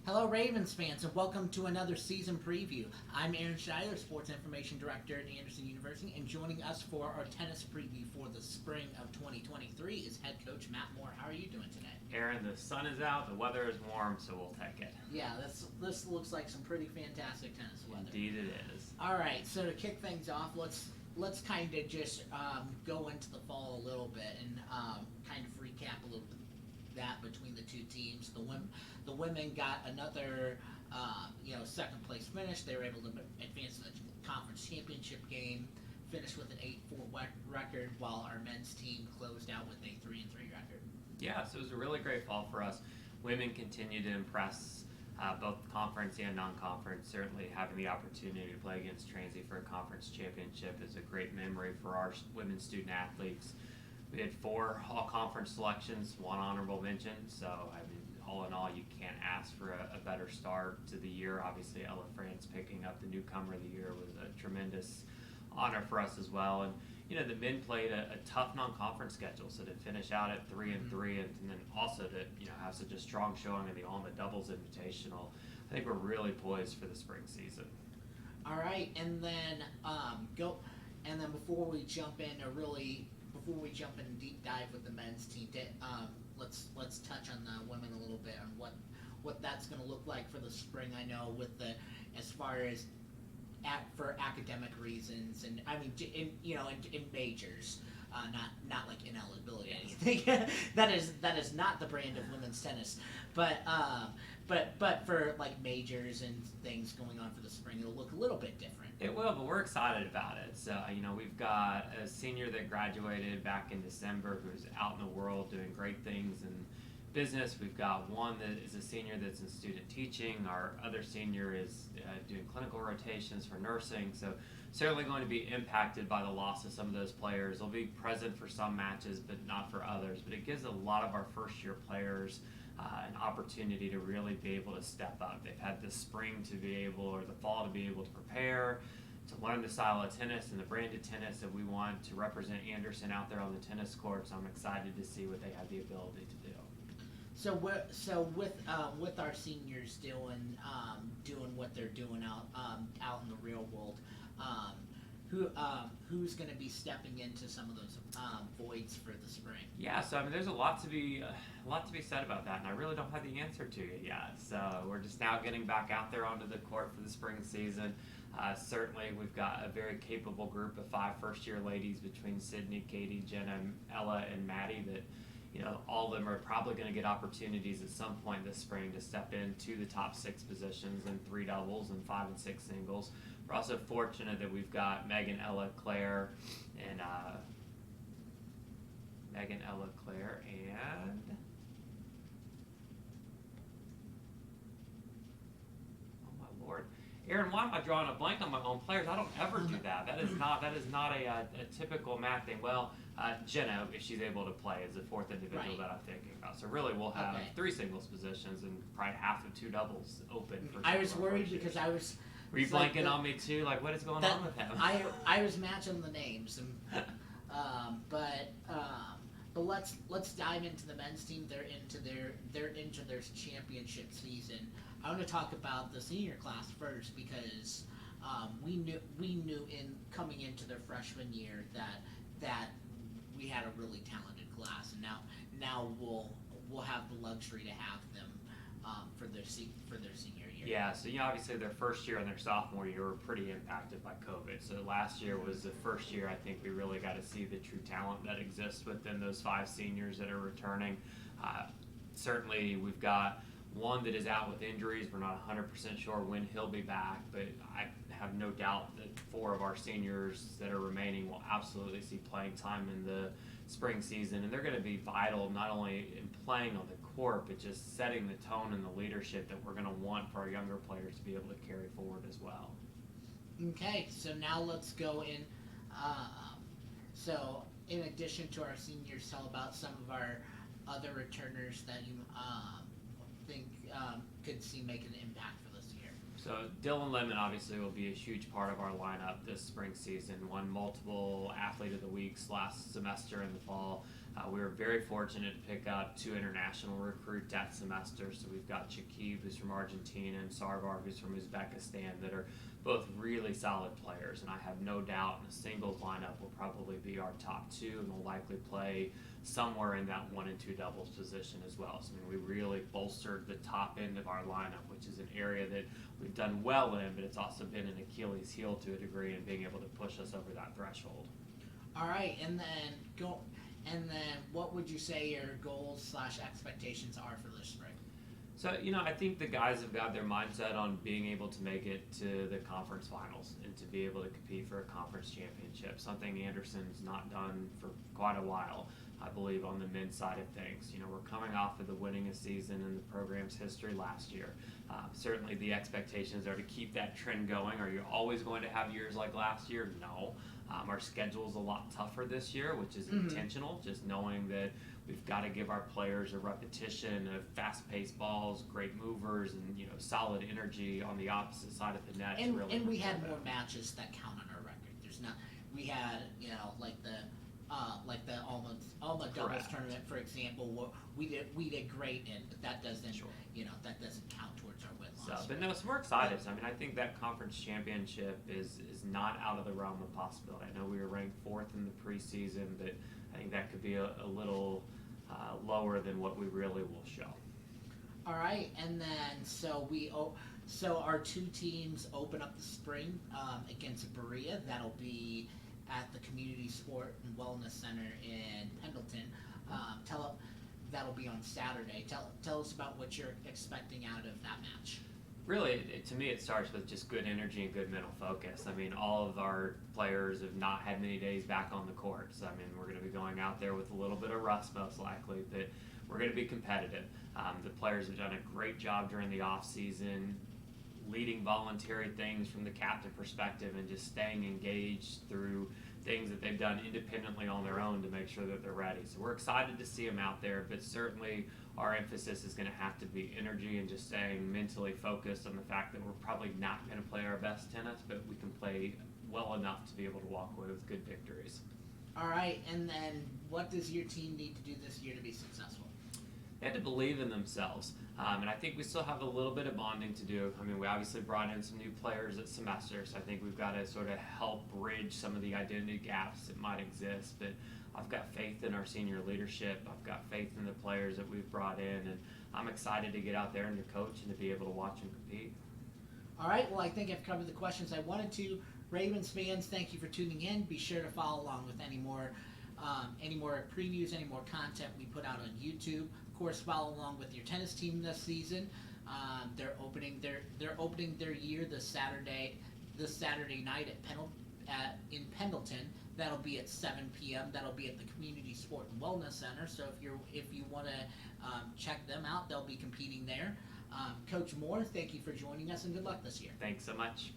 Hello, Ravens fans, and welcome to another season preview. I'm Aaron Schneider, Sports Information Director at Anderson University, and joining us for our tennis preview for the spring of 2023 is head coach Matt Moore. How are you doing today? Aaron, the sun is out, the weather is warm, so we'll take it. Yeah, this looks like some pretty fantastic tennis weather. Indeed it is. All right, so to kick things off, let's kind of just go into the fall a little bit and kind of recap a little bit that between the two teams. The women got another second place finish. They were able to advance to the conference championship game, finish with an 8-4 record, while our men's team closed out with a 3-3 record. Yeah, so it was a really great fall for us. Women continue to impress both conference and non-conference. Certainly having the opportunity to play against Transy for a conference championship is a great memory for our women's student athletes. We had 4 all-conference selections, 1 honorable mention, so I mean, all in all, you can't ask for a better start to the year. Obviously, Ella France picking up the newcomer of the year was a tremendous honor for us as well. And the men played a tough non-conference schedule, so to finish out at 3-3, and then also to have such a strong showing in the Alma Doubles Invitational, I think we're really poised for the spring season. All right, and then before we jump in and deep dive with the men's team, let's touch on the women a little bit on what that's going to look like for the spring. I know as far as for academic reasons, and I mean in majors, not like ineligibility or anything. that is not the brand of women's tennis, but for like majors and things going on for the spring, it'll look a little bit different. It will, but we're excited about it. So, we've got a senior that graduated back in December who's out in the world doing great things in business. We've got one that is a senior that's in student teaching. Our other senior is doing clinical rotations for nursing. So, certainly going to be impacted by the loss of some of those players. They'll be present for some matches, but not for others. But it gives a lot of our first-year players an opportunity to really be able to step up. They've had the spring to be able, or the fall to be able to prepare, to learn the style of tennis and the brand of tennis that we want to represent Anderson out there on the tennis courts. I'm excited to see what they have the ability to do. So with our seniors doing what they're doing out in the real world, who's going to be stepping into some of those voids for the spring? Yeah, so there's a lot to be said about that, and I really don't have the answer to it yet. So we're just now getting back out there onto the court for the spring season. Certainly, we've got a very capable group of 5 first-year ladies between Sydney, Katie, Jenna, Ella, and Maddie that all of them are probably going to get opportunities at some point this spring to step into the top 6 positions in 3 doubles and 5 and 6 singles. We're also fortunate that we've got Megan, Ella, Claire, and oh my Lord, Aaron, why am I drawing a blank on my own players? I don't ever do that. That is not a typical math thing. Well, Jenna, if she's able to play, is the 4th individual Right. that I'm thinking about. So really, we'll have 3 singles positions and probably half of 2 doubles open. For I was worried because I was. Were you blanking on me too? Like, what is going on with him? I was matching the names, and, but let's dive into the men's team. They're into their championship season. I want to talk about the senior class first because we knew in coming into their freshman year that we had a really talented class, and now we'll have the luxury to have them for their senior year. Yeah, so obviously their first year and their sophomore year were pretty impacted by COVID. So last year was the first year I think we really got to see the true talent that exists within those 5 seniors that are returning. Certainly we've got one that is out with injuries. We're not 100% sure when he'll be back, but I have no doubt that 4 of our seniors that are remaining will absolutely see playing time in the spring season, and they're going to be vital not only in playing on the court, but just setting the tone and the leadership that we're going to want for our younger players to be able to carry forward as well. Okay, so now let's go in. So in addition to our seniors, tell about some of our other returners that you think could see make an impact for this year. So Dylan Lemon obviously will be a huge part of our lineup this spring season. Won multiple Athlete of the Weeks last semester in the fall. We were very fortunate to pick up 2 international recruits that semester. So we've got Shakib, who's from Argentina, and Sarvar, who's from Uzbekistan, that are both really solid players. And I have no doubt in a singles lineup will probably be our top 2 and will likely play somewhere in that 1 and 2 doubles position as well. So I mean, we really bolstered the top end of our lineup, which is an area that we've done well in, but it's also been an Achilles heel to a degree in being able to push us over that threshold. All right, and then what would you say your goals / expectations are for this spring? So, I think the guys have got their mindset on being able to make it to the conference finals and to be able to compete for a conference championship, something Anderson's not done for quite a while, I believe, on the men's side of things. We're coming off of the winningest season in the program's history last year. Certainly the expectations are to keep that trend going. Are you always going to have years like last year? No. Our schedule's a lot tougher this year, which is intentional, just knowing that we've got to give our players a repetition of fast-paced balls, great movers, and solid energy on the opposite side of the net. And we had more matches that count on our record. We had like the Alma doubles tournament, for example. We did great in, but that doesn't that doesn't count towards our win loss. So we're excited. So, I think that conference championship is not out of the realm of possibility. I know we were ranked 4th in the preseason, but I think that could be a little lower than what we really will show. All right, and then so our 2 teams open up the spring against Berea. That'll be at the Community Sport and Wellness Center in Pendleton. That'll be on Saturday. Tell us about what you're expecting out of that match. Really, to me, it starts with just good energy and good mental focus. I mean, all of our players have not had many days back on the court. So, we're going to be going out there with a little bit of rust, most likely, but we're going to be competitive. The players have done a great job during the off season, leading voluntary things from the captain perspective and just staying engaged through things that they've done independently on their own to make sure that they're ready. So we're excited to see them out there, but certainly our emphasis is going to have to be energy and just staying mentally focused on the fact that we're probably not going to play our best tennis, but we can play well enough to be able to walk away with good victories. All right, and then what does your team need to do this year to be successful? They had to believe in themselves, and I think we still have a little bit of bonding to do. We obviously brought in some new players at semester, so I think we've got to sort of help bridge some of the identity gaps that might exist, but I've got faith in our senior leadership. I've got faith in the players that we've brought in, and I'm excited to get out there and to coach and to be able to watch them compete. All right, well, I think I've covered the questions I wanted to. Ravens fans, thank you for tuning in. Be sure to follow along with any more previews, any more content we put out on YouTube. Of course, follow along with your tennis team this season. They're opening their year this Saturday night in Pendleton. That'll be at 7 p.m. That'll be at the Community Sport and Wellness Center. So if you want to check them out, they'll be competing there. Coach Moore, thank you for joining us and good luck this year. Thanks so much.